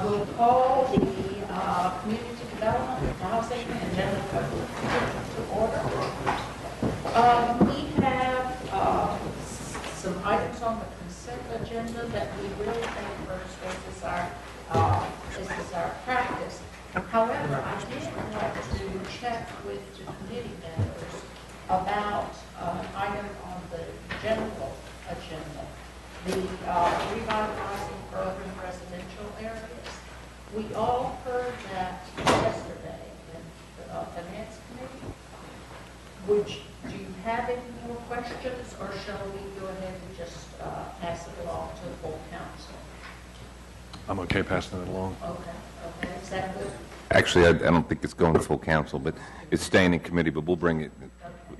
We'll call the Community Development, Housing, and General Public to order. We have some items on the consent agenda that we really think first this is our practice. However, I did want to check with the committee members about an item on the general agenda, the revitalizing urban residential areas. We all heard that yesterday in the Finance Committee. Do you have any more questions, or shall we go ahead and just pass it along to the full council? I'm okay passing it along. Okay. Is that good? Actually, I don't think it's going to full council, but it's staying in committee, but we'll bring it.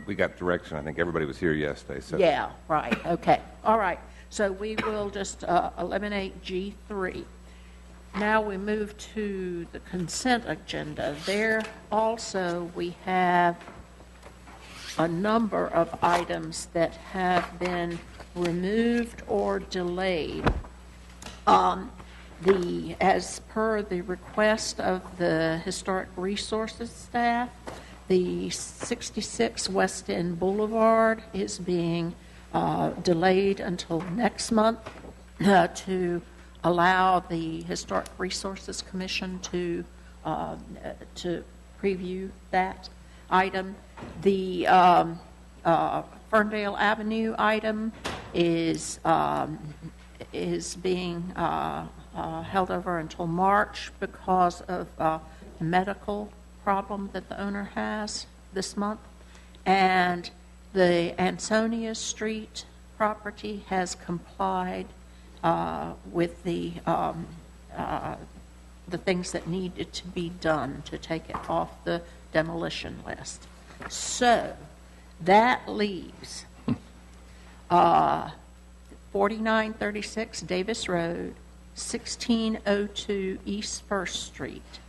We got direction. I think everybody was here yesterday. So. Yeah, right. Okay. All right. So we will just eliminate G3. Now we move to the consent agenda. There also we have a number of items that have been removed or delayed. As per the request of the Historic Resources staff, the 66 West End Boulevard is being delayed until next month to allow the Historic Resources Commission to preview that item. The Ferndale Avenue item is being held over until March because of a medical problem that the owner has this month. And the Ansonia Street property has complied with the things that needed to be done to take it off the demolition list. So that leaves 4936 Davis Road, 1602 East 1st Street,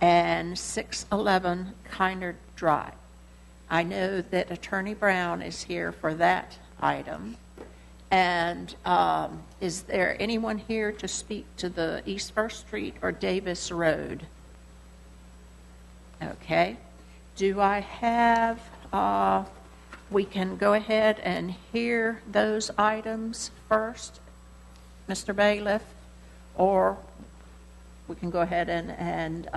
and 611 Kynard Drive. I know that Attorney Brown is here for that item. And is there anyone here to speak to the East 1st Street or Davis Road? Okay. Do I have, we can go ahead and hear those items first, Mr. Bailiff, or we can go ahead and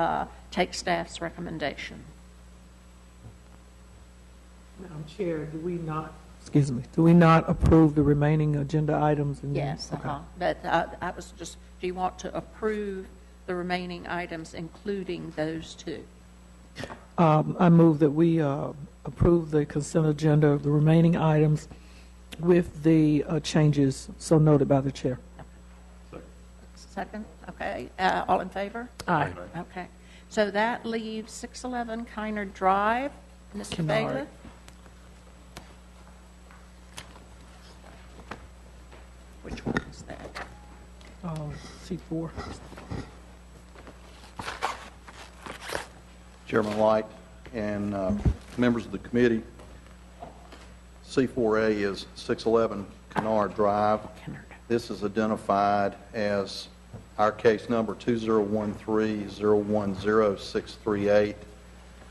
take staff's recommendation. Madam Chair, do we not approve the remaining agenda items? Yes, okay. But I was just, do you want to approve the remaining items, including those two? I move that we approve the consent agenda of the remaining items with the changes so noted by the chair. Second? Okay. All in favor? Aye. Okay. So that leaves 611 Kynard Drive. Mr. Bailiff? Which one is that? C4. Chairman Light and members of the committee, C4A is 611 Kynard Drive. This is identified as our case number 2013-010638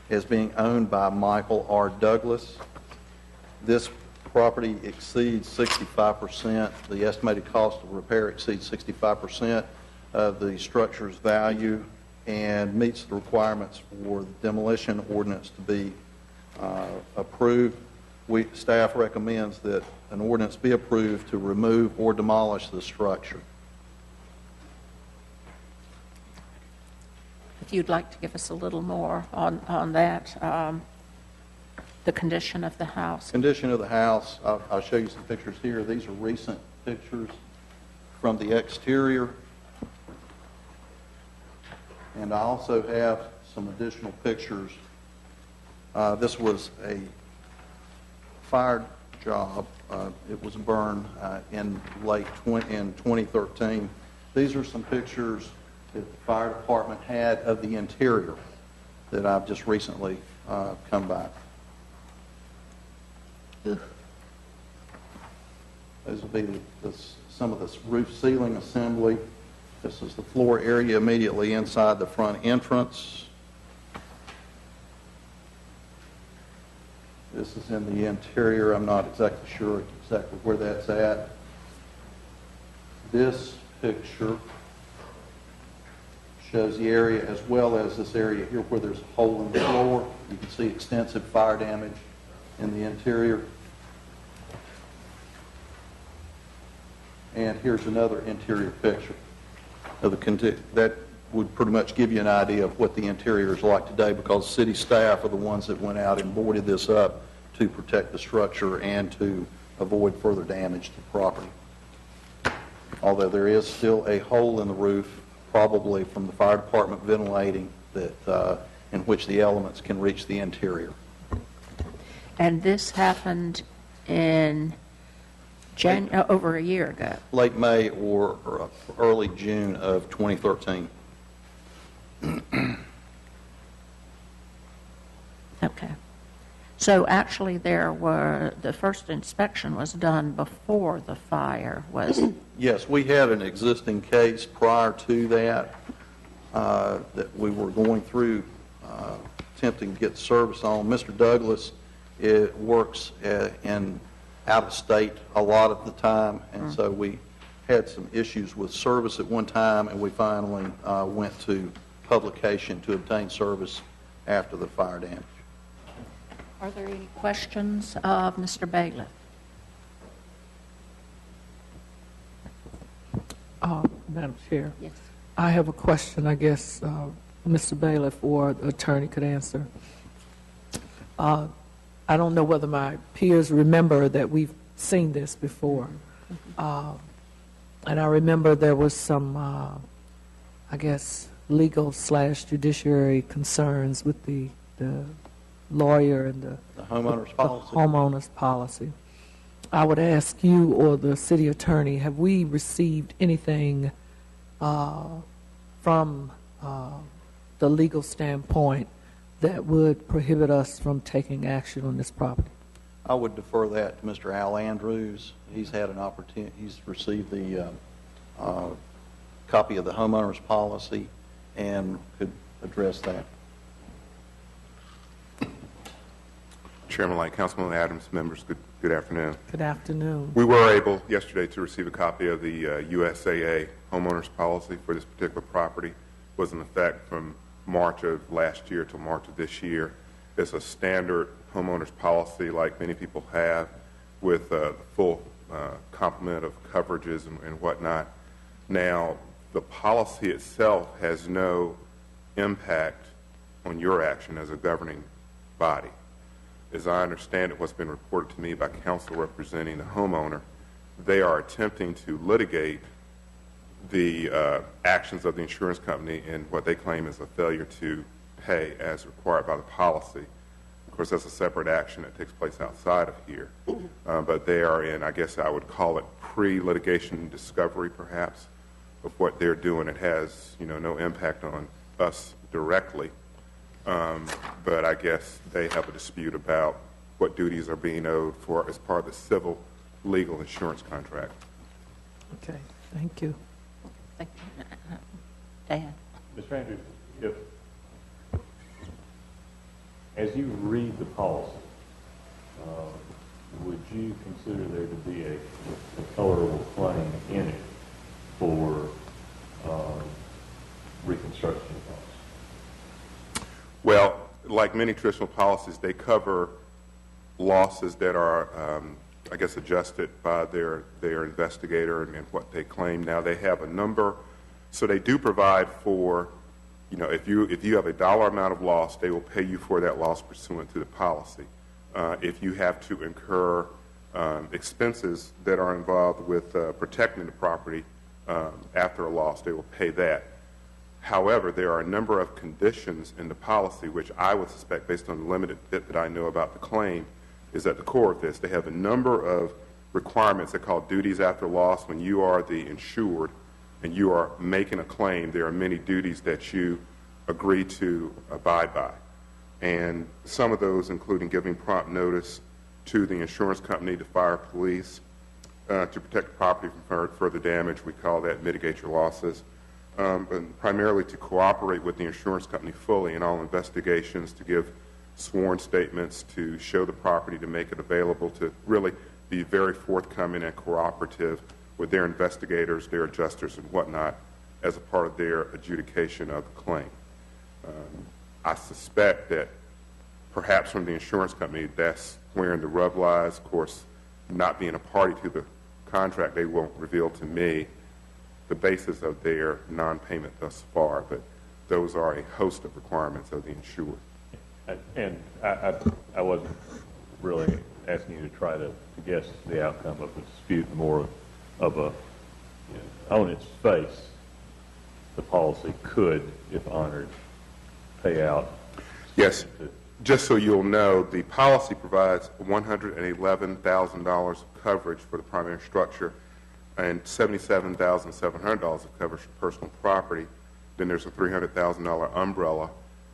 as being owned by Michael R. Douglas. This property exceeds 65%. The estimated cost of repair exceeds 65% of the structure's value and meets the requirements for the demolition ordinance to be approved. Staff recommends that an ordinance be approved to remove or demolish the structure. If you'd like to give us a little more on that, the condition of the house. Condition of the house, I'll show you some pictures here. These are recent pictures from the exterior. And I also have some additional pictures. This was a fire job. It was burned in 2013. These are some pictures that the fire department had of the interior that I've just recently come back. Those will be some of this roof ceiling assembly This is the floor area immediately inside the front entrance. This is in the interior. I'm not exactly sure exactly where that's at. This picture shows the area as well as this area here where there's a hole in the floor. You can see extensive fire damage in the interior. And here's another interior picture of that would pretty much give you an idea of what the interior is like today, because city staff are the ones that went out and boarded this up to protect the structure and to avoid further damage to the property. Although there is still a hole in the roof, probably from the fire department ventilating, that in which the elements can reach the interior. And this happened in over a year ago. Late May or early June of 2013. Okay. So actually the first inspection was done before the fire was... Yes, we had an existing case prior to that that we were going through attempting to get service on. Mr. Douglas works out of state a lot of the time, and so we had some issues with service at one time, and we finally went to publication to obtain service after the fire damage. Are there any questions of Mr. Bailiff? Madam Chair, Yes. I have a question, I guess Mr. Bailiff or the attorney could answer. I don't know whether my peers remember that we've seen this before. And I remember there was some, I guess, legal/judiciary concerns with the lawyer and the homeowner's policy. The homeowner's policy. I would ask you or the city attorney, have we received anything from the legal standpoint that would prohibit us from taking action on this property? I would defer that to Mr. Al Andrews. He's had an opportunity. He's received the copy of the homeowner's policy and could address that. Chairman Light, Councilman Adams, members, good afternoon. Good afternoon. We were able yesterday to receive a copy of the USAA homeowners policy for this particular property. It was in effect from March of last year to March of this year. It's a standard homeowners policy like many people have, with the full complement of coverages and whatnot. Now, the policy itself has no impact on your action as a governing body. As I understand it, what's been reported to me by counsel representing the homeowner, they are attempting to litigate the actions of the insurance company in what they claim is a failure to pay as required by the policy. Of course, that's a separate action that takes place outside of here. But they are in, I guess I would call it pre-litigation discovery, perhaps, of what they're doing. It has, no impact on us directly. But I guess they have a dispute about what duties are being owed for as part of the civil legal insurance contract. Okay, thank you. Thank you. Dan? Mr. Andrews, as you read the policy, would you consider there to be a colorable claim in it for reconstruction costs? Well, like many traditional policies, they cover losses that are, I guess, adjusted by their investigator and what they claim. Now, they have a number, so they do provide for, if you have a dollar amount of loss, they will pay you for that loss pursuant to the policy. If you have to incur expenses that are involved with protecting the property after a loss, they will pay that. However, there are a number of conditions in the policy which I would suspect, based on the limited bit that I know about the claim, is at the core of this. They have a number of requirements that are called duties after loss. When you are the insured and you are making a claim, there are many duties that you agree to abide by. And some of those including giving prompt notice to the insurance company, to fire, police, to protect the property from further damage. We call that mitigate your losses. and primarily to cooperate with the insurance company fully in all investigations, to give sworn statements, to show the property, to make it available, to really be very forthcoming and cooperative with their investigators, their adjusters, and whatnot as a part of their adjudication of the claim. I suspect that perhaps from the insurance company, that's wherein the rub lies. Of course, not being a party to the contract, they won't reveal to me the basis of their non-payment thus far, but those are a host of requirements of the insured. And I wasn't really asking you to try to guess the outcome of the dispute, more of a, on its face, the policy could, if honored, pay out. Yes. Just so you'll know, the policy provides $111,000 of coverage for the primary structure and $77,700 of coverage for personal property. Then there's a $300,000 umbrella,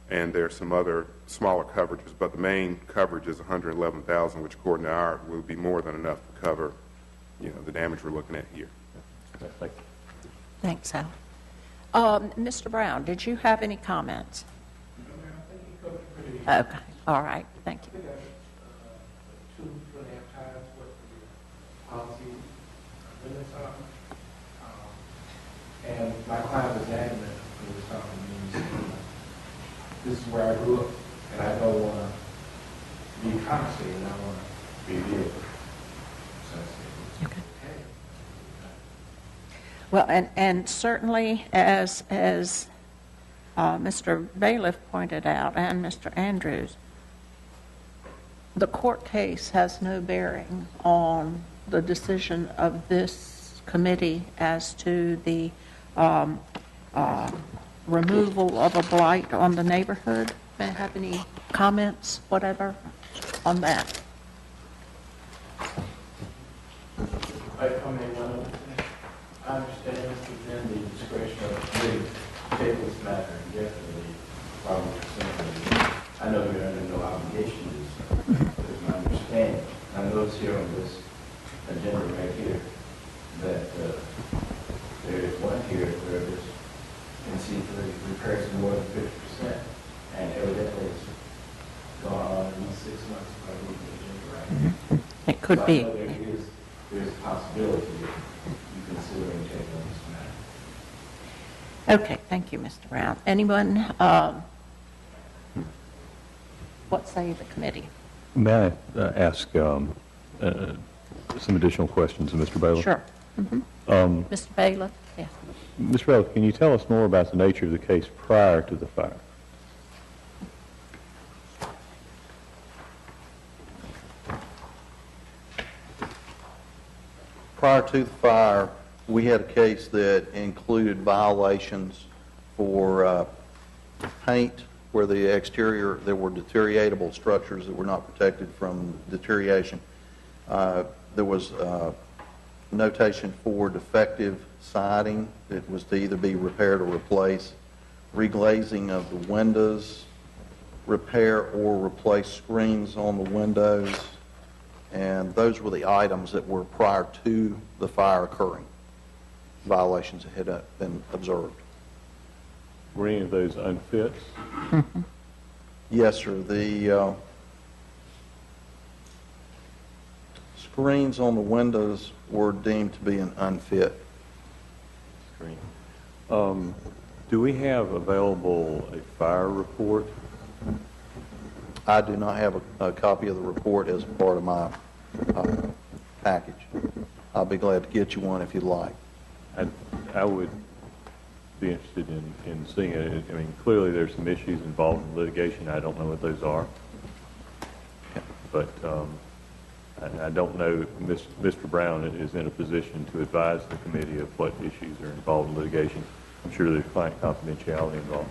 and there's some other smaller coverages, but the main coverage is $111,000, which according to our will be more than enough to cover, the damage we're looking at here. Thank you. Thanks, Al. Mr. Brown, did you have any comments? Okay, all right, thank you. 2.5 times what the policy limits are. And my client was adamant when he was talking to me. This is where I grew up, and I don't want to be compensated, and I want to be billed. So I said, Okay. Well, and certainly, as Mr. Bailiff pointed out, and Mr. Andrews, the court case has no bearing on the decision of this committee as to the removal of a blight on the neighborhood. May I have any comments, whatever, on that? I understand this within the discretion of the committee to take this matter indefinitely, probably simply. I know you're under no obligation to do so. That's my understanding. I notice here on this agenda right here that there is one here where this NC3 repairs more than 50%, and evidently it's gone on at least 6 months if I read the agenda right. It could So be. I know there's a possibility that you considering taking on this matter. Okay, thank you, Mr. Brown. Anyone, what say the committee? May I ask some additional questions of Mr. Bailiff? Sure. Mr. Bailiff? Yes. Mr. Bailiff, can you tell us more about the nature of the case prior to the fire? Prior to the fire, we had a case that included violations for paint where the exterior, there were deterioratable structures that were not protected from deterioration. There was notation for defective siding that was to either be repaired or replaced, reglazing of the windows, repair or replace screens on the windows, and those were the items that were prior to the fire occurring. Violations that had been observed. Were any of those unfits? Yes, sir. The screens on the windows were deemed to be an unfit. Screen. Do we have available a fire report? I do not have a copy of the report as part of my package. I'll be glad to get you one if you'd like. I would be interested in seeing it. I mean, clearly there's some issues involved in litigation. I don't know what those are. But I don't know if Mr. Brown is in a position to advise the committee of what issues are involved in litigation. I'm sure there's client confidentiality involved.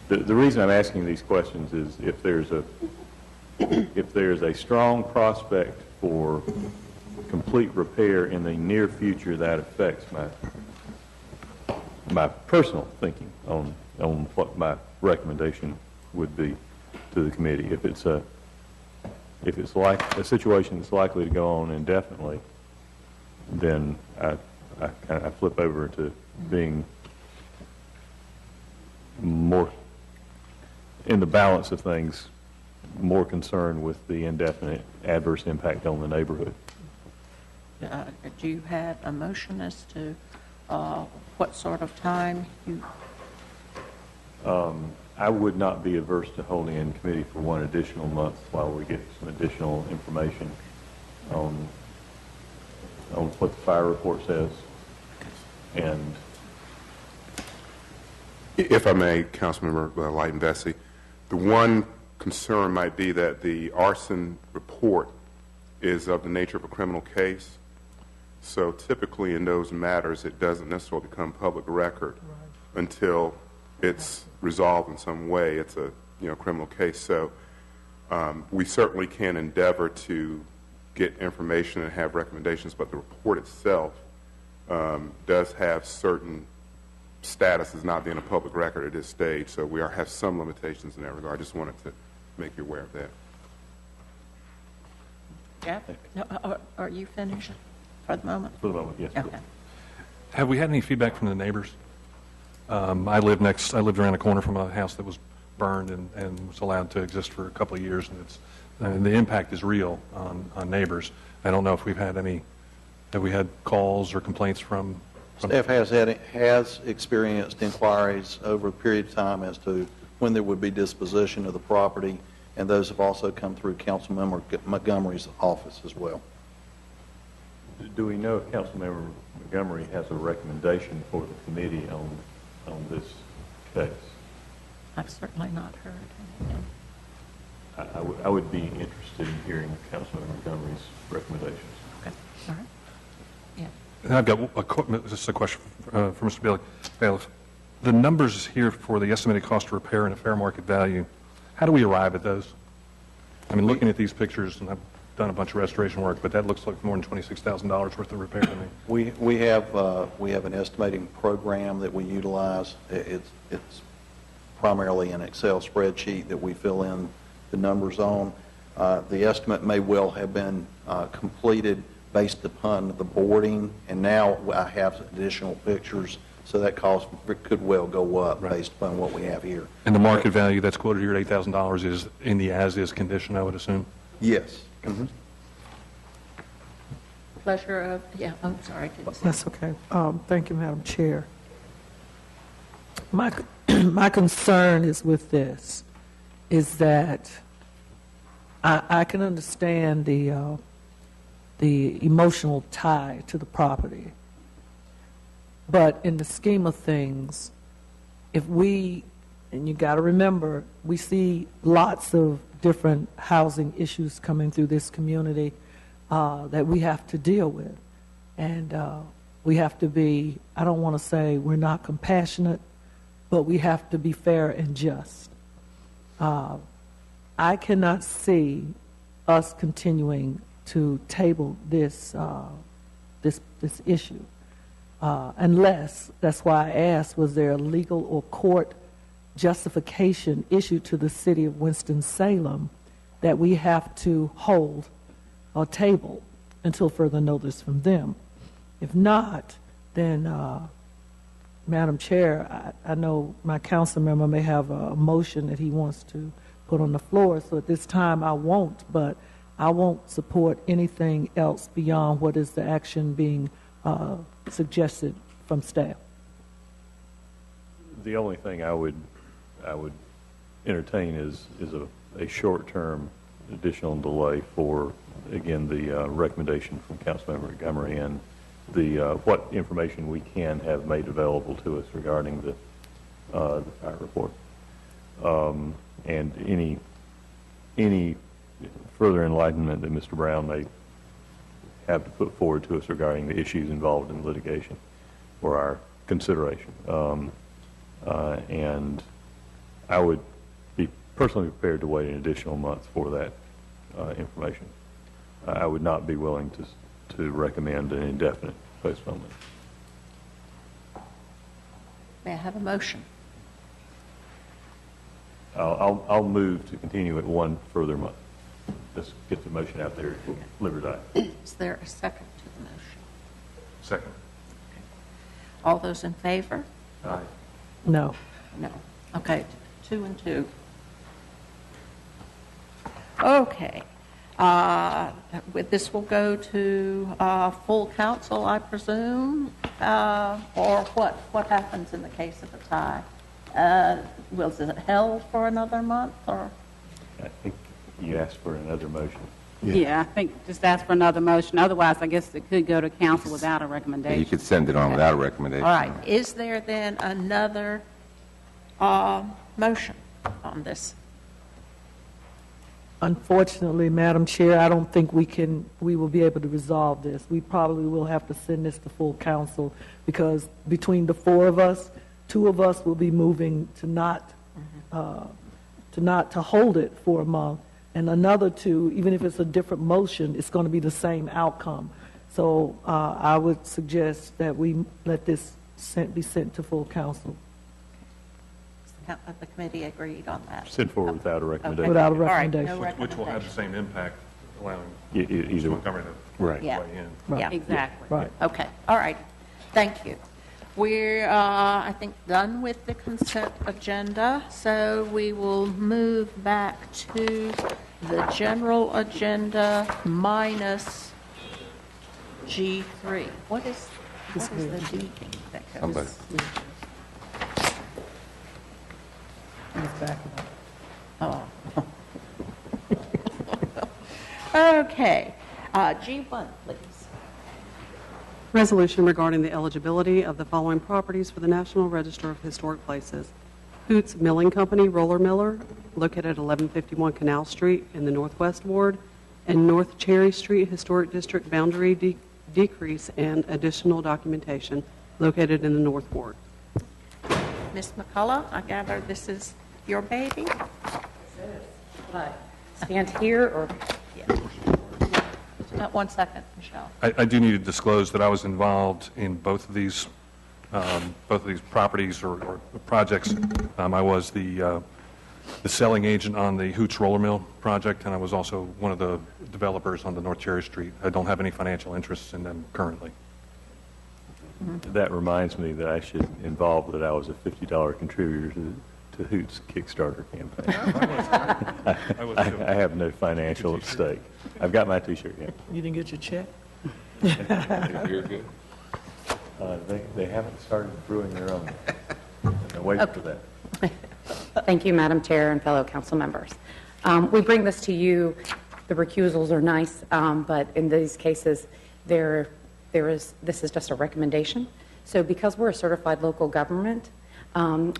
The reason I'm asking these questions is if there's a strong prospect for complete repair in the near future, that affects my personal thinking on what my recommendation would be to the committee. If it's like a situation that's likely to go on indefinitely, then I flip over to being more, in the balance of things, more concerned with the indefinite adverse impact on the neighborhood. Do you have a motion as to what sort of time you? I would not be averse to holding in committee for one additional month while we get some additional information on what the fire report says. And If I may, Councilmember Light and Bessie, the one concern might be that the arson report is of the nature of a criminal case. So typically in those matters, it doesn't necessarily become public record until it's resolved in some way. It's a criminal case. So we certainly can endeavor to get information and have recommendations, but the report itself does have certain status as not being a public record at this stage. So we have some limitations in that regard. I just wanted to make you aware of that. Jeff, no, are you finished for the moment? for the moment, yes. Okay. Have we had any feedback from the neighbors? I lived around the corner from a house that was burned and was allowed to exist for a couple of years, and the impact is real on neighbors. I don't know if have we had calls or complaints from? Staff has experienced inquiries over a period of time as to when there would be disposition of the property, and those have also come through Councilmember Montgomery's office as well. Do we know if Councilmember Montgomery has a recommendation for the committee on this case? I've certainly not heard anything. I would be interested in hearing Councilmember Montgomery's recommendations. Okay, all right. Yeah. And I've got just a question for Mr. Bailiff. The numbers here for the estimated cost of repair and a fair market value, how do we arrive at those? I mean, looking at these pictures, and I've done a bunch of restoration work, but that looks like more than $26,000 worth of repair to me. We have an estimating program that we utilize. It's primarily an Excel spreadsheet that we fill in the numbers on. The estimate may well have been completed based upon the boarding, and now I have additional pictures, so that cost could well go up based upon what we have here. And the market value that's quoted here at $8,000 is in the as-is condition, I would assume? Yes. Mm-hmm. Pleasure of, yeah, I'm sorry. That's okay. Thank you, Madam Chair. My concern is with this, is that I can understand the emotional tie to the property. But in the scheme of things, if we, and you got to remember, we see lots of different housing issues coming through this community that we have to deal with. And we have to be, I don't want to say we're not compassionate, but we have to be fair and just. I cannot see us continuing to table this issue unless, that's why I asked, was there a legal or court justification issued to the city of Winston-Salem that we have to hold or table until further notice from them? If not, then, Madam Chair, I know my council member may have a motion that he wants to put on the floor, so at this time I won't, but I won't support anything else beyond what is the action being suggested from staff. The only thing I would entertain is a short-term additional delay for, again, the recommendation from Councilmember Montgomery and the what information we can have made available to us regarding the fire report, and any further enlightenment that Mr. Brown may have to put forward to us regarding the issues involved in litigation for our consideration. And I would be personally prepared to wait an additional month for that information. I would not be willing to recommend an indefinite postponement. May I have a motion? I'll move to continue it one further month. Let's get the motion out there. Live or die. Is there a second to the motion? Second. All those in favor? Aye. No. No. Okay, 2 and 2. Okay. With this will go to full council, I presume, or what? What happens in the case of a tie? Was it held for another month, or? I think you asked for another motion. Yeah, I think just ask for another motion. Otherwise, I guess it could go to council without a recommendation. You could send it on without a recommendation. All right. Is there then another motion on this? Unfortunately, Madam Chair, I don't think we will be able to resolve this. We probably will have to send this to full council because between the 4 of us, 2 of us will be moving to not hold it for a month, and another 2, even if it's a different motion, it's going to be the same outcome. So I would suggest that we let this be sent to full council. The committee agreed on that. Send forward without a recommendation. Without a All right, no recommendation. Which will have the same impact, allowing Either Montgomery to Right. Yeah. weigh in. Right. Yeah. Exactly. Right. Okay, all right. Thank you. We're, I think, done with the consent agenda, so we will move back to the general agenda minus G3. What is the D that goes? Somebody. Oh. Okay. G1, please. Resolution regarding the eligibility of the following properties for the National Register of Historic Places. Hoots Milling Company, Roller Miller, located at 1151 Canal Street in the Northwest Ward, and North Cherry Street Historic District boundary decrease and additional documentation, located in the North Ward. Ms. McCullough, I gather this is your baby? Right. Stand here or? Not 1 second, Michelle. I do need to disclose that I was involved in both of these properties or projects. I was the selling agent on the Hoots Roller Mill project, and I was also one of the developers on the North Cherry Street. I don't have any financial interests in them currently. That reminds me that I should involve that I was a $50 contributor to Hoot's Kickstarter campaign. I have no financial at stake. I've got my T-shirt, yeah. You didn't get your check? You're good. They haven't started brewing their own. I'm waiting for that. Thank you, Madam Chair and fellow council members. We bring this to you. The recusals are nice, but in these cases, this is just a recommendation. So because we're a certified local government,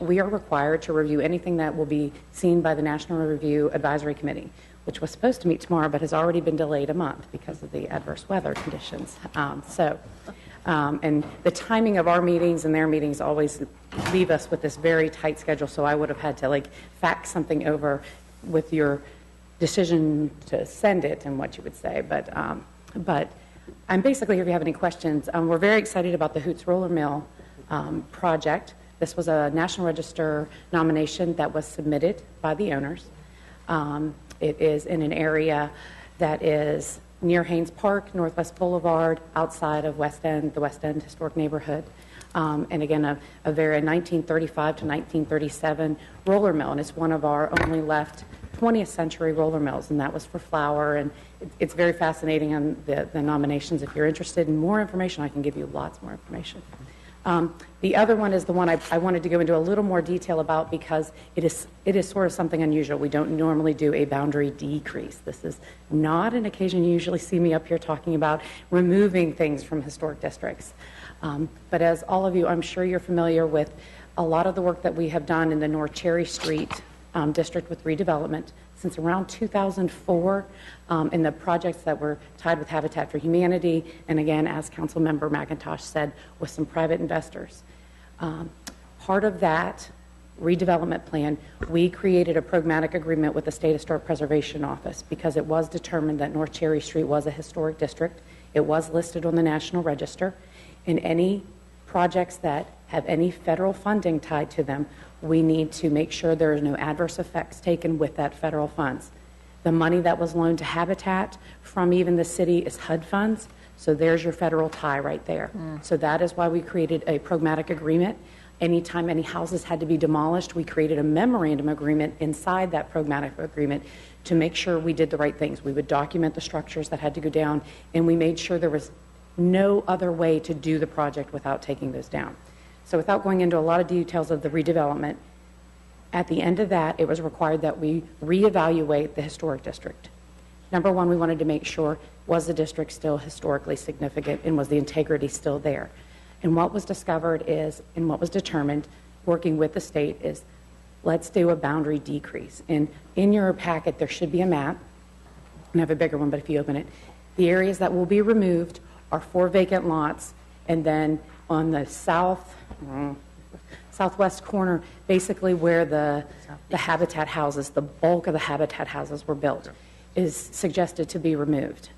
we are required to review anything that will be seen by the National Review Advisory Committee, which was supposed to meet tomorrow but has already been delayed a month because of the adverse weather conditions. And the timing of our meetings and their meetings always leave us with this very tight schedule, so I would have had to fax something over with your decision to send it and what you would say. But I'm basically here if you have any questions. We're very excited about the Hoots Roller Mill project. This was a National Register nomination that was submitted by the owners. It is in an area that is near Haynes Park, Northwest Boulevard, outside of West End, the West End historic neighborhood. And again, a very 1935 to 1937 roller mill, and it's one of our only left 20th century roller mills, and that was for flour. And it's very fascinating on the nominations. If you're interested in more information, I can give you lots more information. The other one is the one I wanted to go into a little more detail about because it is sort of something unusual. We don't normally do a boundary decrease. This is not an occasion you usually see me up here talking about removing things from historic districts. But as all of you, I'm sure you're familiar with a lot of the work that we have done in the North Cherry Street district with redevelopment since around 2004 in the projects that were tied with Habitat for Humanity, and again, as Councilmember McIntosh said, with some private investors. Part of that redevelopment plan, we created a pragmatic agreement with the State Historic Preservation Office because it was determined that North Cherry Street was a historic district. It was listed on the National Register. In any projects that have any federal funding tied to them, we need to make sure there is no adverse effects taken with that federal funds. The money that was loaned to Habitat from even the city is HUD funds, So there's your federal tie right there. So that is why we created a pragmatic agreement. Anytime any houses had to be demolished, we created a memorandum agreement inside that pragmatic agreement to make sure we did the right things. We would document the structures that had to go down, and we made sure there was no other way to do the project without taking those down. So without going into a lot of details of the redevelopment, at the end of that, it was required that we reevaluate the historic district. Number one, we wanted to make sure, was the district still historically significant, and was the integrity still there? And what was discovered is, and what was determined, working with the state, is let's do a boundary decrease. And in your packet, there should be a map. I have a bigger one, but if you open it, the areas that will be removed are 4 vacant lots, and then on the southwest corner, basically where the Habitat houses, the bulk of the Habitat houses were built, is suggested to be removed.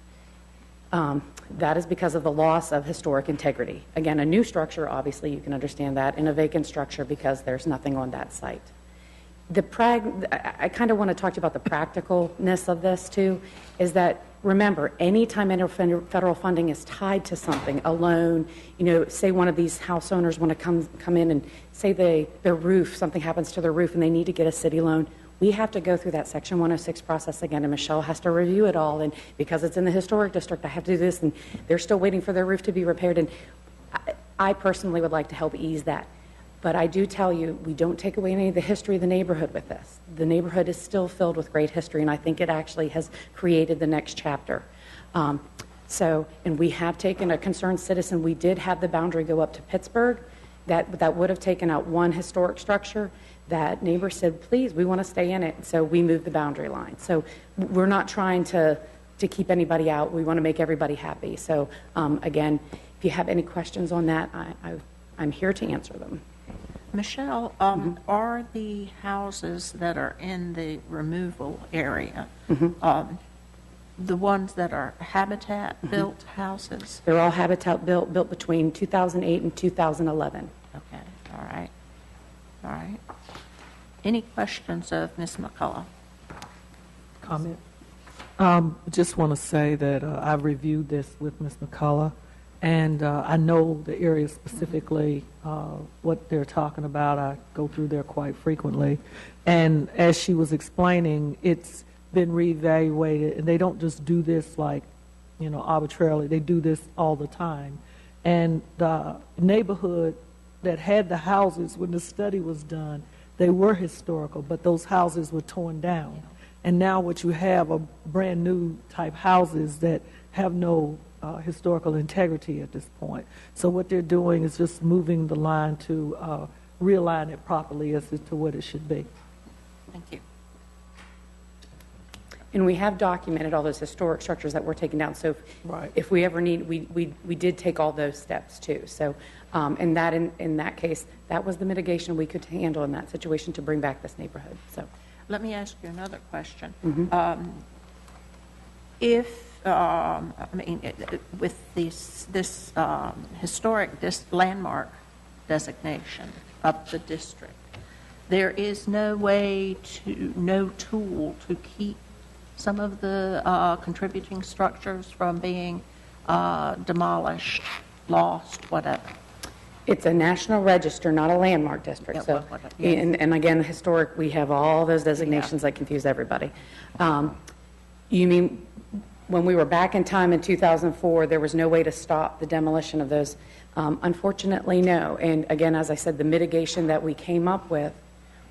That is because of the loss of historic integrity. Again, a new structure, obviously, you can understand that, and a vacant structure because there's nothing on that site. I kind of want to talk to you about the practicalness of this, too, is that, remember, anytime federal funding is tied to something, a loan, say one of these house owners want to come in and say their roof, something happens to their roof and they need to get a city loan, we have to go through that Section 106 process again, and Michelle has to review it all, and because it's in the historic district, I have to do this, and they're still waiting for their roof to be repaired, and I personally would like to help ease that. But I do tell you, we don't take away any of the history of the neighborhood with this. The neighborhood is still filled with great history, and I think it actually has created the next chapter. And we have taken a concerned citizen. We did have the boundary go up to Pittsburgh. That would have taken out one historic structure. That neighbor said, please, we want to stay in it. So we moved the boundary line. So we're not trying to keep anybody out. We want to make everybody happy. So again, if you have any questions on that, I'm here to answer them. Michelle, are the houses that are in the removal area, the ones that are Habitat-built houses? They're all Habitat built between 2008 and 2011. Okay, all right. All right. Any questions of Ms. McCullough? Comment? Just want to say that I've reviewed this with Ms. McCullough, and I know the area specifically, what they're talking about. I go through there quite frequently. And as she was explaining, it's been reevaluated, and they don't just do this like, arbitrarily. They do this all the time. And the neighborhood that had the houses when the study was done, they were historical, but those houses were torn down. And now what you have are brand new type houses that have no historical integrity at this point. So what they're doing is just moving the line to realign it properly as to what it should be. Thank you. And we have documented all those historic structures that were taken down. So if we ever need, we did take all those steps too. So and that in that case, that was the mitigation we could handle in that situation to bring back this neighborhood. So let me ask you another question. With this historic landmark designation of the district, there is no tool to keep some of the contributing structures from being demolished, lost, whatever. it's a national register, not a landmark district. Yeah, So, yes. and again, historic, we have all those designations that confuse everybody. You mean when we were back in time in 2004, there was no way to stop the demolition of those? Unfortunately, no. And again, as I said, the mitigation that we came up with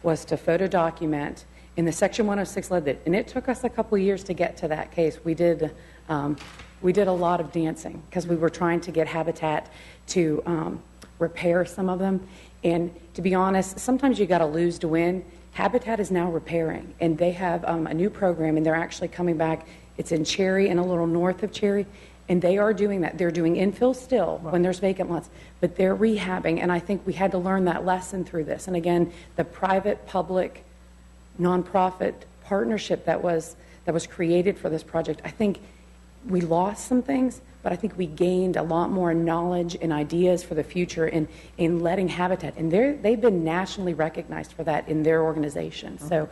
was to photo document, and the Section 106 led it. And it took us a couple of years to get to that case. We did a lot of dancing because we were trying to get Habitat to repair some of them. And to be honest, sometimes you got to lose to win. Habitat is now repairing, and they have a new program, and they're actually coming back. It's in Cherry and a little north of Cherry, and they are doing that. They're doing infill still when there's vacant lots, but they're rehabbing, and I think we had to learn that lesson through this. And again, the private-public nonprofit partnership that was created for this project, I think we lost some things, but I think we gained a lot more knowledge and ideas for the future in letting Habitat, and they've been nationally recognized for that in their organization. So,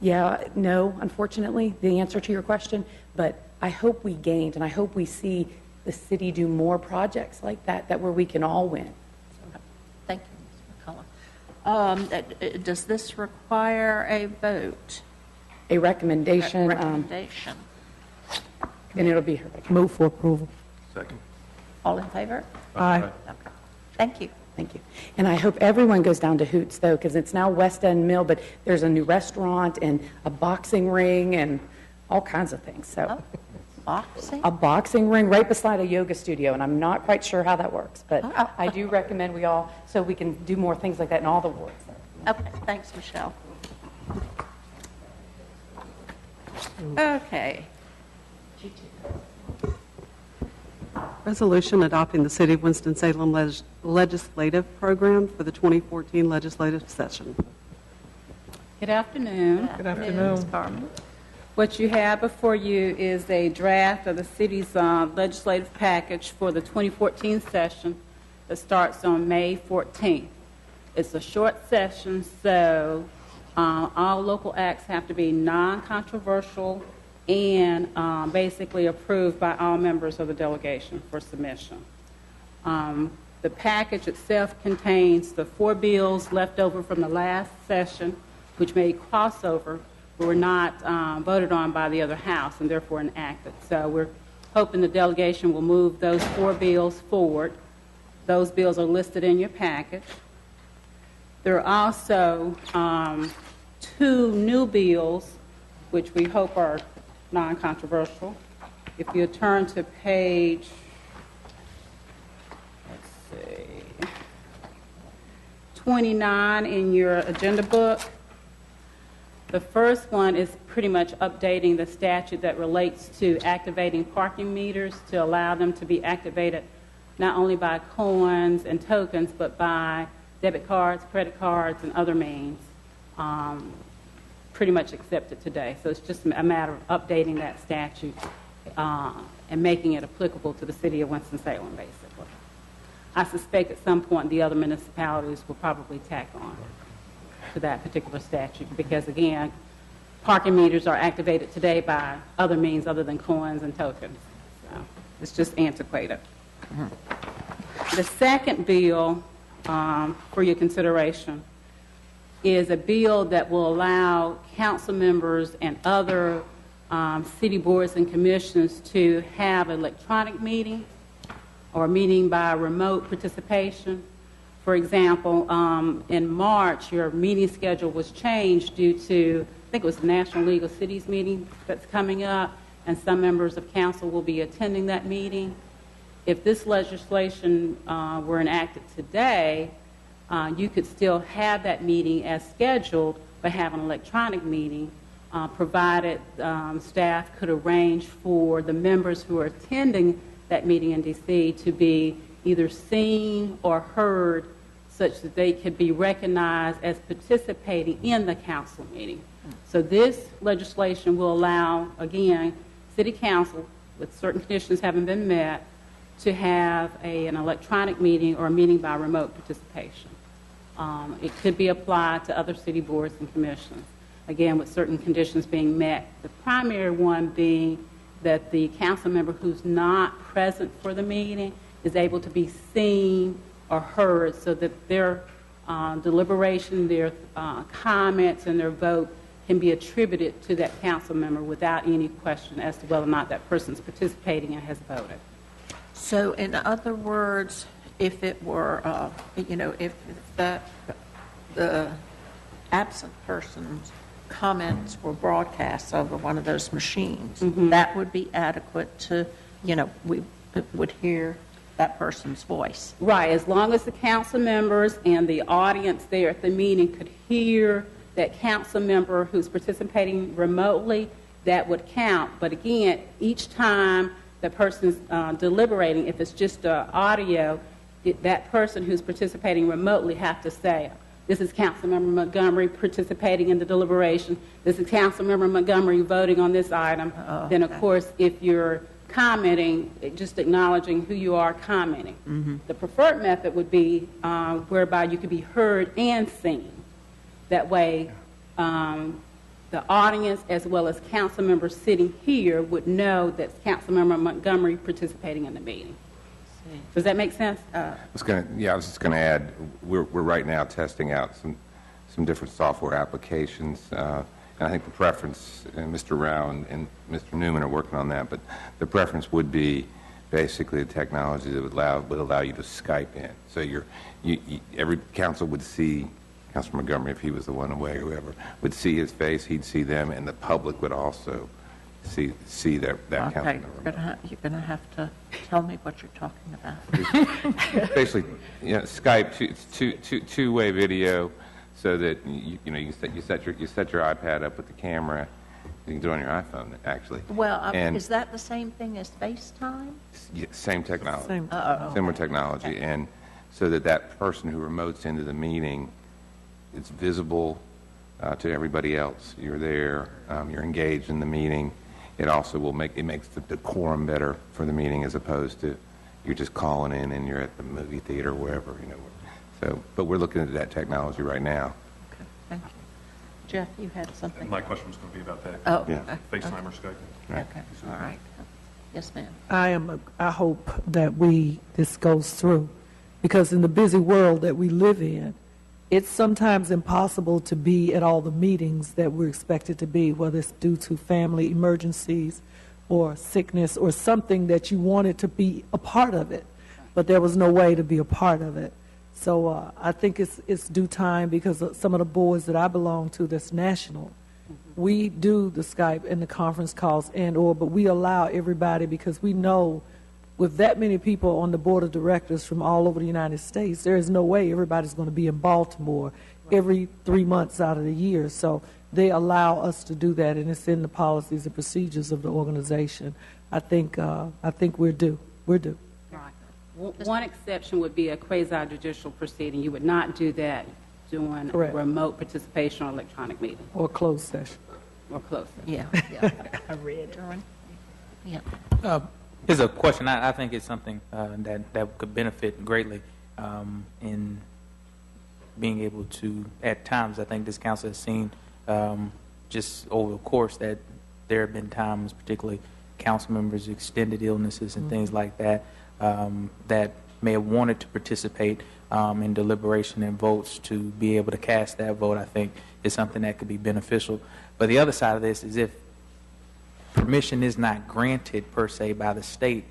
yeah, no, unfortunately, the answer to your question, but I hope we gained, and I hope we see the city do more projects like that where we can all win. Thank you, Ms. McCullough. Does this require a vote? A recommendation, Recommendation. and it'll be her. Move for approval. Second. All in favor? Aye. Okay. Thank you. Thank you. And I hope everyone goes down to Hoots, though, because it's now West End Mill, but there's a new restaurant and a boxing ring and all kinds of things. So Boxing? a boxing ring right beside a yoga studio, and I'm not quite sure how that works, but I do recommend we all, so we can do more things like that in all the wards. Okay, thanks, Michelle. Okay. Resolution adopting the City of Winston-Salem legislative program for the 2014 legislative session. Good afternoon. Good afternoon. Ms. Carmen. What you have before you is a draft of the city's legislative package for the 2014 session that starts on May 14th. It's a short session, so all local acts have to be non-controversial and basically approved by all members of the delegation for submission. The package itself contains the 4 bills left over from the last session, which made crossover, but were not voted on by the other house and therefore enacted. So we're hoping the delegation will move those 4 bills forward. Those bills are listed in your package. There are also 2 new bills, which we hope are non-controversial. If you turn to page, let's see, 29 in your agenda book, the first one is pretty much updating the statute that relates to activating parking meters to allow them to be activated not only by coins and tokens, but by debit cards, credit cards, and other means. Pretty much accepted today. So it's just a matter of updating that statute and making it applicable to the city of Winston-Salem, basically. I suspect at some point the other municipalities will probably tack on to that particular statute because, again, parking meters are activated today by other means other than coins and tokens. So it's just antiquated. The second bill for your consideration is a bill that will allow council members and other city boards and commissions to have electronic meetings or meeting by remote participation. For example, in March, your meeting schedule was changed due to, I think it was the National League of Cities meeting that's coming up, and some members of council will be attending that meeting. If this legislation were enacted today, you could still have that meeting as scheduled, but have an electronic meeting, provided staff could arrange for the members who are attending that meeting in D.C. to be either seen or heard such that they could be recognized as participating in the council meeting. So this legislation will allow, again, city council, with certain conditions having been met, to have an electronic meeting or a meeting by remote participation. It could be applied to other city boards and commissions, again, with certain conditions being met. The primary one being that the council member who's not present for the meeting is able to be seen or heard so that their deliberation, their comments, and their vote can be attributed to that council member without any question as to whether or not that person's participating and has voted. So in other words, if it were, if the absent person's comments were broadcast over one of those machines, that would be adequate to, we would hear that person's voice. Right, as long as the council members and the audience there at the meeting could hear that council member who's participating remotely, that would count. But again, each time the person's deliberating, if it's just audio, that person who's participating remotely have to say, this is Councilmember Montgomery participating in the deliberation. This is Councilmember Montgomery voting on this item. Then, of course, if you're commenting, just acknowledging who you are commenting. The preferred method would be whereby you could be heard and seen. That way, the the audience as well as council members sitting here would know that Councilmember Montgomery participating in the meeting. Does that make sense? I was just going to add, we're right now testing out some different software applications, and I think the preference, and Mr. Rao and Mr. Newman are working on that, but the preference would be basically the technology that would allow you to Skype in. So every council would see Councilor Montgomery, if he was the one away or whoever, would see his face, he'd see them, and the public would also see that council Okay, member. you're going to have to tell me what you're talking about. Basically, Skype, it's two-way video, so that you set your iPad up with the camera. You can do it on your iPhone, actually. Well, And- is that the same thing as FaceTime? Same technology, Same. similar technology, and so that person who remotes into the meeting, it's visible to everybody else. You're there, you're engaged in the meeting. It also makes the decorum better for the meeting, as opposed to you're just calling in and you're at the movie theater or wherever, So, but we're looking at that technology right now. Okay, thank you. Jeff, you had something? My question was going to be about that. Oh, Yeah. okay. FaceTime or Skype. Okay, all right. Yes, ma'am. I hope that this goes through, because in the busy world that we live in, it's sometimes impossible to be at all the meetings that we're expected to be, whether it's due to family emergencies or sickness or something that you wanted to be a part of it, but there was no way to be a part of it. So I think it's due time, because some of the boards that I belong to that's national, we do the Skype and the conference calls but we allow everybody, because we know with that many people on the board of directors from all over the United States, there is no way everybody's going to be in Baltimore every 3 months out of the year. So they allow us to do that, and it's in the policies and procedures of the organization. I think we're due. We're due. Right. One exception would be a quasi-judicial proceeding. You would not do that doing Correct. remote participation or electronic meeting Or closed session. or close. Yeah, I read it. Yeah. Here's a question. I think it's something that could benefit greatly in being able to, at times, I think this council has seen just over the course that there have been times, particularly council members' extended illnesses and things like that, that may have wanted to participate in deliberation and votes. To be able to cast that vote, I think, is something that could be beneficial. But the other side of this is, if permission is not granted per se by the state,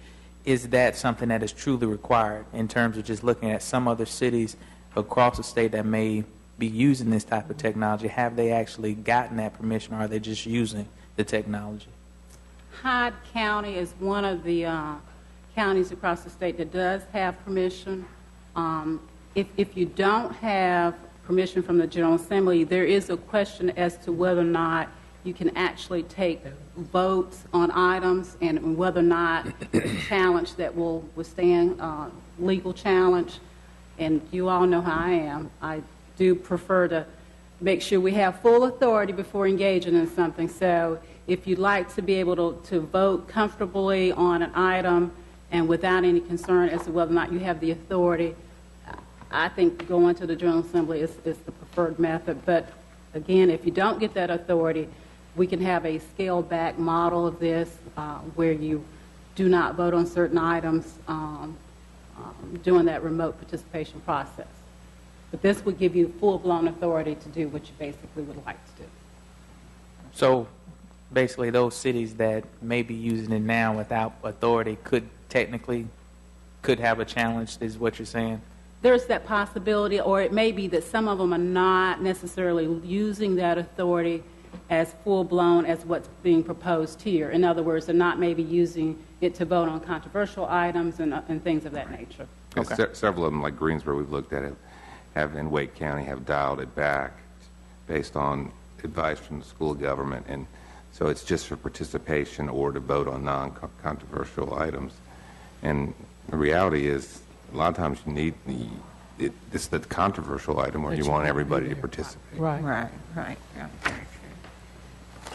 is that something that is truly required, in terms of just looking at some other cities across the state that may be using this type of technology? Have they actually gotten that permission, or are they just using the technology? Hyde County is one of the counties across the state that does have permission. If you don't have permission from the General Assembly, there is a question as to whether or not you can actually take votes on items, and whether or not challenge that will withstand legal challenge. And you all know how I am. I do prefer to make sure we have full authority before engaging in something. So if you'd like to be able to vote comfortably on an item and without any concern as to whether or not you have the authority, I think going to the General Assembly is the preferred method. But again, if you don't get that authority, we can have a scaled-back model of this where you do not vote on certain items during that remote participation process. But this would give you full-blown authority to do what you basically would like to do. So basically, those cities that may be using it now without authority could have a challenge, is what you're saying? There's that possibility, or it may be that some of them are not necessarily using that authority as full-blown as what's being proposed here. In other words, they're not maybe using it to vote on controversial items and things of that nature. Okay. Several of them, like Greensboro, we've looked at it, in Wake County, have dialed it back based on advice from the school government, and so it's just for participation or to vote on non-controversial items. And the reality is, a lot of times you need it's the controversial item where you want everybody to participate. Right. Right.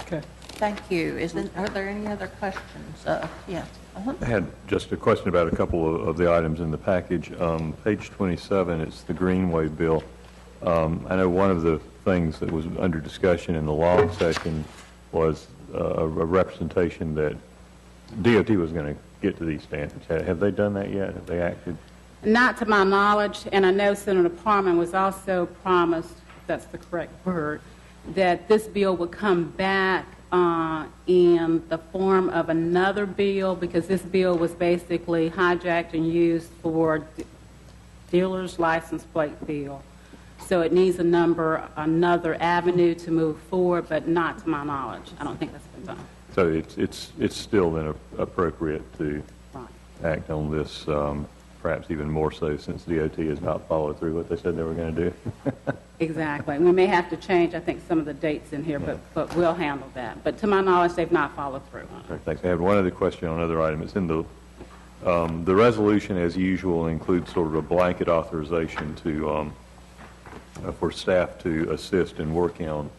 Okay. Thank you. Are there any other questions? Yeah. I had just a question about a couple of the items in the package. Page 27, it's the Greenway bill. I know one of the things that was under discussion in the long session was a representation that DOT was going to get to these standards. Have they done that yet? Have they acted? Not to my knowledge, and I know Senator Parman was also promised, if that's the correct word, that this bill would come back in the form of another bill, because this bill was basically hijacked and used for dealer's license plate bill. So it needs another avenue to move forward, but not to my knowledge. I don't think that's been done. So it's still then appropriate to act on this, perhaps even more so since DOT has not followed through what they said they were going to do. Exactly. We may have to change, I think, some of the dates in here, but we'll handle that. But to my knowledge, they've not followed through. Right, thanks. I have one other question on another item. It's in the resolution, as usual, includes sort of a blanket authorization to for staff to assist in working on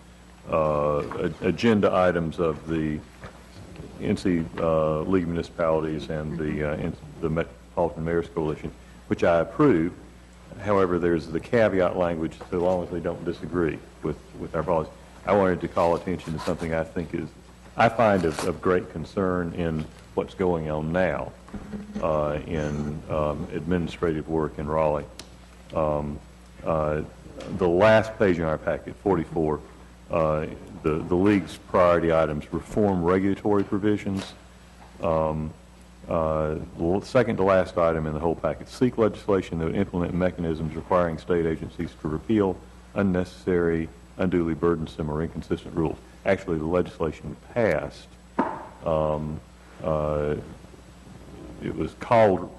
agenda items of the NC League of Municipalities and the Metropolitan Mayors Coalition, which I approve. However, there's the caveat language, so long as they don't disagree with our policy. I wanted to call attention to something I think I find of great concern in what's going on now in administrative work in Raleigh. The last page in our packet, 44, the League's priority items, reform regulatory provisions. The second to last item in the whole packet, seek legislation that would implement mechanisms requiring state agencies to repeal unnecessary, unduly burdensome, or inconsistent rules. Actually, the legislation passed. It was called,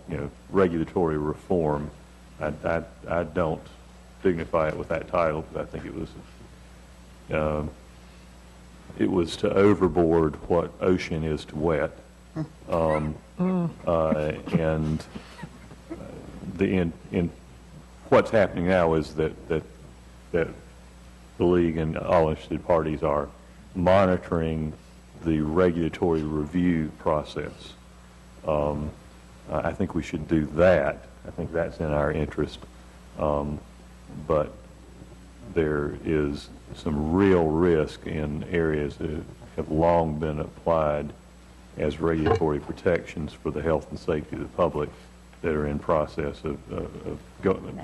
regulatory reform. I don't dignify it with that title because I think it was to overboard what ocean is to wet. And what's happening now is that the League and all interested parties are monitoring the regulatory review process. I think we should do that. I think that's in our interest. But there is some real risk in areas that have long been applied as regulatory protections for the health and safety of the public that are in process of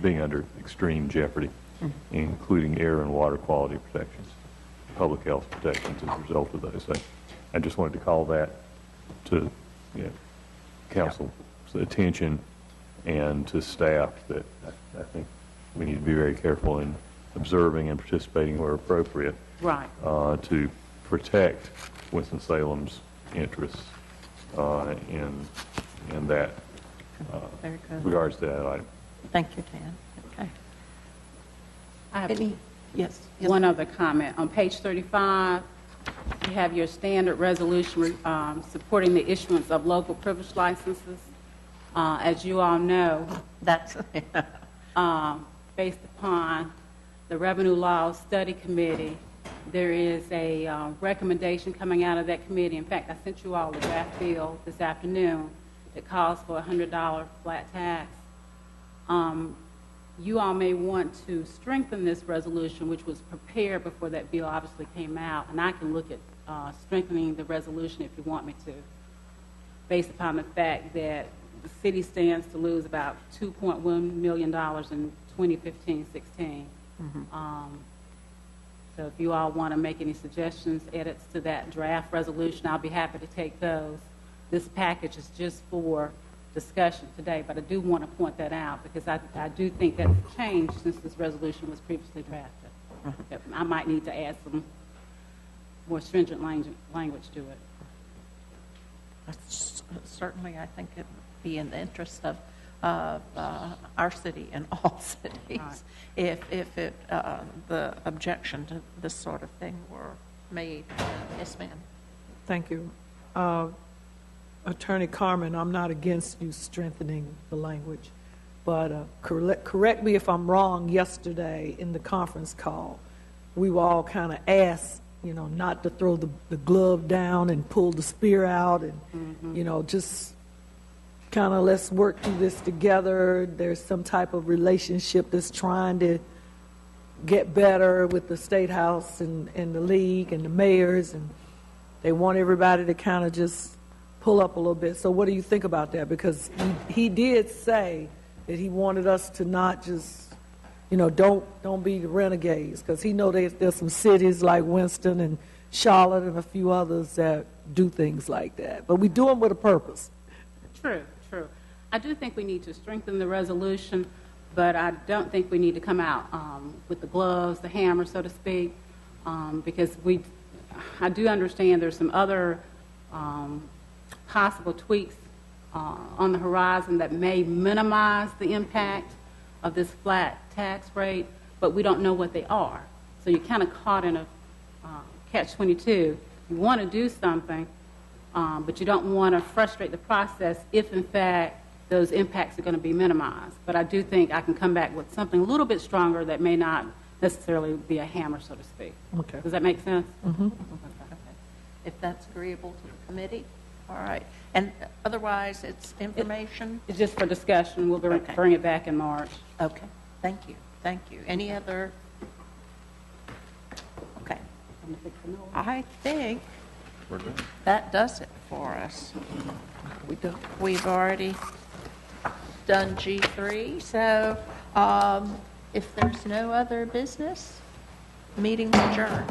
being under extreme jeopardy, including air and water quality protections, public health protections as a result of those. So I just wanted to call that to council's attention and to staff that I think we need to be very careful in observing and participating where appropriate to protect Winston-Salem's interests in that regards to that item. Thank you, Dan. Okay. I have Yes. one other comment. On page 35, you have your standard resolution supporting the issuance of local privilege licenses. As you all know, That's, based upon the Revenue Law Study Committee, there is a recommendation coming out of that committee. In fact, I sent you all the draft bill this afternoon that calls for a $100 flat tax. You all may want to strengthen this resolution, which was prepared before that bill obviously came out, and I can look at strengthening the resolution if you want me to, based upon the fact that the city stands to lose about $2.1 million in 2015-16. So if you all want to make any suggestions, edits to that draft resolution, I'll be happy to take those. This package is just for discussion today, but I do want to point that out because I do think that's changed since this resolution was previously drafted. I might need to add some more stringent language to it. certainly, I think it would be in the interest of our city and all cities if the objection to this sort of thing were made. Yes, ma'am. Thank you. Attorney Carmen, I'm not against you strengthening the language, but correct me if I'm wrong. Yesterday in the conference call, we were all kind of asked, not to throw the glove down and pull the spear out and, just kind of let's work through this together. There's some type of relationship that's trying to get better with the State House and the league and the mayors, and they want everybody to kind of just pull up a little bit. So what do you think about that? Because he did say that he wanted us to not just, don't be the renegades, because he know there's some cities like Winston and Charlotte and a few others that do things like that. But we do them with a purpose. True. I do think we need to strengthen the resolution, but I don't think we need to come out with the gloves, the hammer, so to speak, because I do understand there's some other possible tweaks on the horizon that may minimize the impact of this flat tax rate, but we don't know what they are. So you're kind of caught in a catch-22. You want to do something, but you don't want to frustrate the process if, in fact, those impacts are going to be minimized. But I do think I can come back with something a little bit stronger that may not necessarily be a hammer, so to speak. Okay. Does that make sense? Mm-hmm. Okay. If that's agreeable to the committee, all right. And otherwise, it's information? It's just for discussion. We'll bring it back in March. Okay, thank you. Any other? Okay. I think that does it for us. We've already done G3, so if there's no other business, meeting's adjourned.